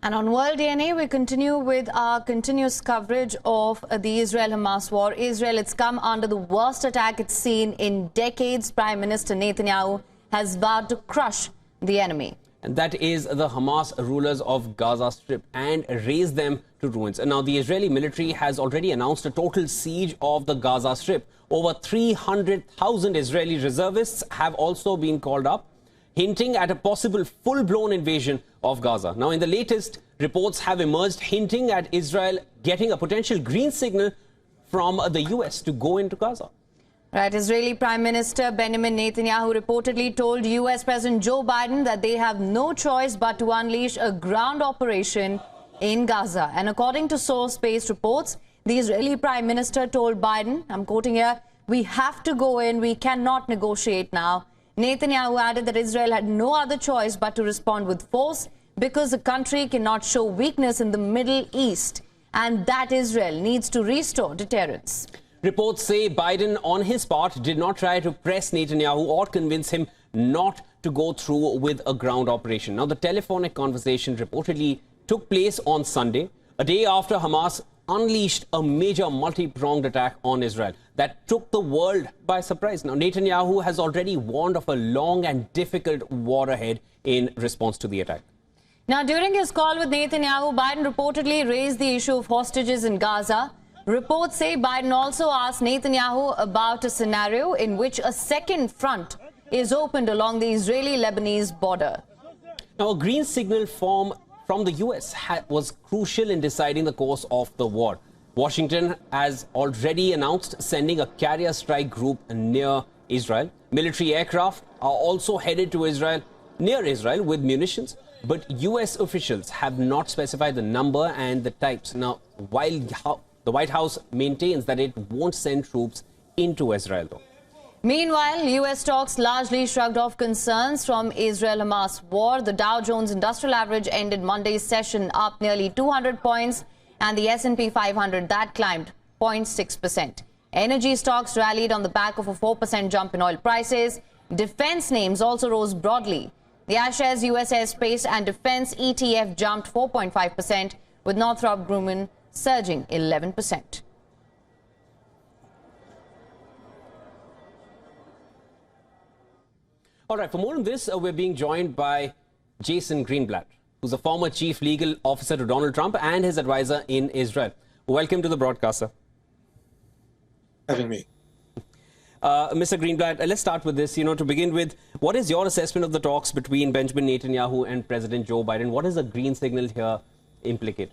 And on World DNA, we continue with our continuous coverage of the Israel-Hamas war. Israel, it's come under the worst attack it's seen in decades. Prime Minister Netanyahu has vowed to crush the enemy. And that is the Hamas rulers of Gaza Strip and raze them to ruins. And now the Israeli military has already announced a total siege of the Gaza Strip. Over 300,000 Israeli reservists have also been called up, hinting at a possible full-blown invasion of Gaza. Now, in the latest, reports have emerged hinting at Israel getting a potential green signal from the US to go into Gaza. Right, Israeli Prime Minister Benjamin Netanyahu reportedly told US President Joe Biden that they have no choice but to unleash a ground operation in Gaza. And according to source-based reports, the Israeli Prime Minister told Biden, I'm quoting here, "We have to go in, we cannot negotiate now." Netanyahu added that Israel had no other choice but to respond with force because the country cannot show weakness in the Middle East and that Israel needs to restore deterrence. Reports say Biden, on his part, did not try to press Netanyahu or convince him not to go through with a ground operation. Now, the telephonic conversation reportedly took place on Sunday, a day after Hamas unleashed a major multi-pronged attack on Israel that took the world by surprise. Now, Netanyahu has already warned of a long and difficult war ahead in response to the attack. Now, during his call with Netanyahu, Biden reportedly raised the issue of hostages in Gaza. Reports say Biden also asked Netanyahu about a scenario in which a second front is opened along the Israeli-Lebanese border. Now, a green signal from the US was crucial in deciding the course of the war. Washington has already announced sending a carrier strike group near Israel. Military aircraft are also headed to Israel, near Israel, with munitions. But US officials have not specified the number and the types. Now, while the White House maintains that it won't send troops into Israel, though. Meanwhile, U.S. stocks largely shrugged off concerns from Israel-Hamas war. The Dow Jones Industrial Average ended Monday's session up nearly 200 points, and the S&P 500, that climbed 0.6%. Energy stocks rallied on the back of a 4% jump in oil prices. Defense names also rose broadly. The iShares US Aerospace and Defense ETF jumped 4.5%, with Northrop Grumman surging 11%. All right, for more on this, we're being joined by Jason Greenblatt, who's a former chief legal officer to Donald Trump and his advisor in Israel. Welcome to the broadcast, sir. Having me. Mr. Greenblatt, let's start with this. To begin with, what is your assessment of the talks between Benjamin Netanyahu and President Joe Biden? What does the green signal here implicate?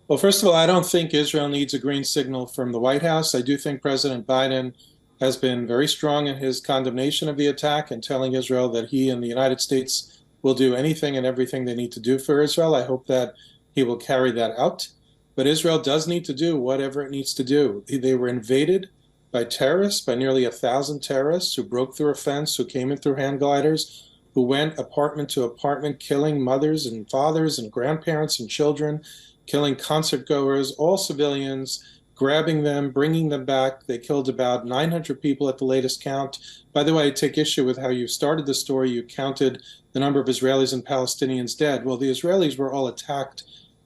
Well, first of all, I don't think Israel needs a green signal from the White House. I do think President Biden has been very strong in his condemnation of the attack and telling Israel that he and the United States will do anything and everything they need to do for Israel. I hope that he will carry that out. But Israel does need to do whatever it needs to do. They were invaded by terrorists, by nearly 1,000 terrorists who broke through a fence, who came in through hand gliders, who went apartment to apartment, killing mothers and fathers and grandparents and children, killing concert goers, all civilians, grabbing them, bringing them back. They killed about 900 people at the latest count. By the way, I take issue with how you started the story. You counted the number of Israelis and Palestinians dead. Well, the Israelis were all attacked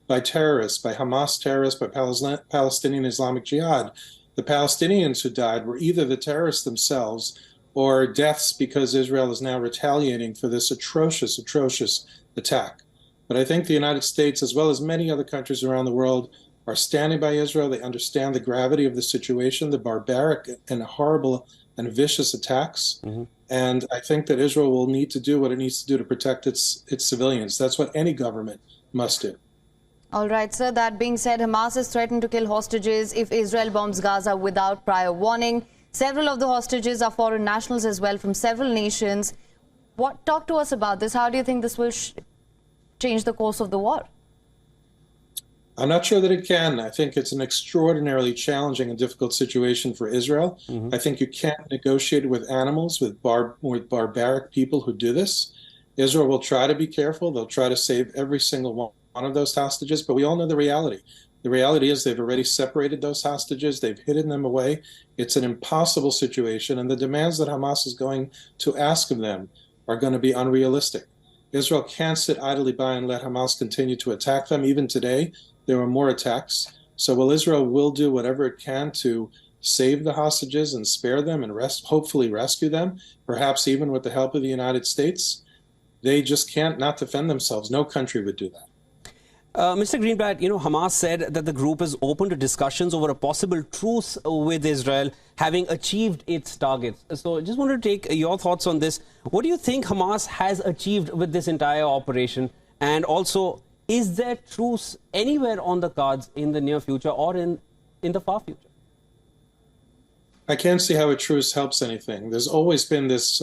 by terrorists, by Hamas terrorists, by Palestinian Islamic Jihad. The Palestinians who died were either the terrorists themselves or deaths because Israel is now retaliating for this atrocious, atrocious attack. But I think the United States, as well as many other countries around the world, are standing by Israel. They understand the gravity of the situation, the barbaric and horrible and vicious attacks. And I think that Israel will need to do what it needs to do to protect its civilians. That's what any government must do. All right, sir. That being said, Hamas has threatened to kill hostages if Israel bombs Gaza without prior warning. Several of the hostages are foreign nationals as well from several nations. Talk to us about this. How do you think this will change the course of the war? I'm not sure that it can. I think it's an extraordinarily challenging and difficult situation for Israel. I think you can't negotiate with animals, with barbaric people who do this. Israel will try to be careful. They'll try to save every single one of those hostages, but we all know the reality. The reality is they've already separated those hostages. They've hidden them away. It's an impossible situation, and the demands that Hamas is going to ask of them are going to be unrealistic. Israel can't sit idly by and let Hamas continue to attack them. Even today, there were more attacks. So while Israel will do whatever it can to save the hostages and spare them and hopefully rescue them, perhaps even with the help of the United States, they just can't not defend themselves. No country would do that. Mr. Greenblatt, Hamas said that the group is open to discussions over a possible truce with Israel, having achieved its targets. So I just wanted to take your thoughts on this. What do you think Hamas has achieved with this entire operation? And also, is there truce anywhere on the cards in the near future or in the far future? I can't see how a truce helps anything. There's always been this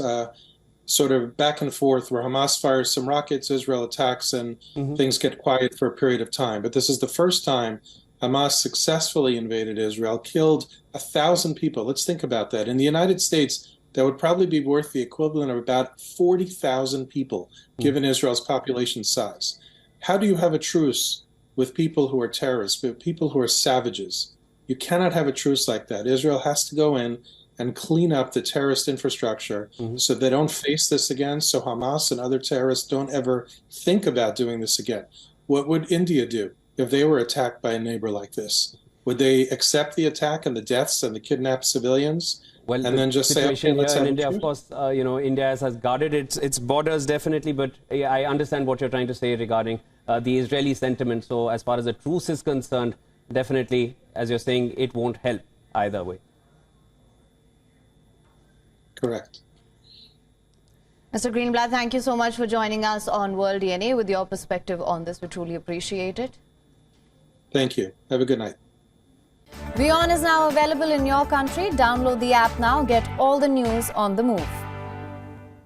sort of back and forth where Hamas fires some rockets, Israel attacks, and things get quiet for a period of time. But this is the first time Hamas successfully invaded Israel, killed 1,000 people. Let's think about that. In the United States, that would probably be worth the equivalent of about 40,000 people, given Israel's population size. How do you have a truce with people who are terrorists, with people who are savages? You cannot have a truce like that. Israel has to go in and clean up the terrorist infrastructure so they don't face this again, so Hamas and other terrorists don't ever think about doing this again. What would India do if they were attacked by a neighbor like this? Would they accept the attack and the deaths and the kidnapped civilians? Well, and then just say, okay, let's have in India, of course, India has guarded its borders definitely, but I understand what you're trying to say regarding the Israeli sentiment. So as far as a truce is concerned, definitely, as you're saying, it won't help either way. Correct. Mr. Greenblatt, thank you so much for joining us on World DNA with your perspective on this. We truly appreciate it. Thank you. Have a good night. WION is now available in your country. Download the app now. Get all the news on the move.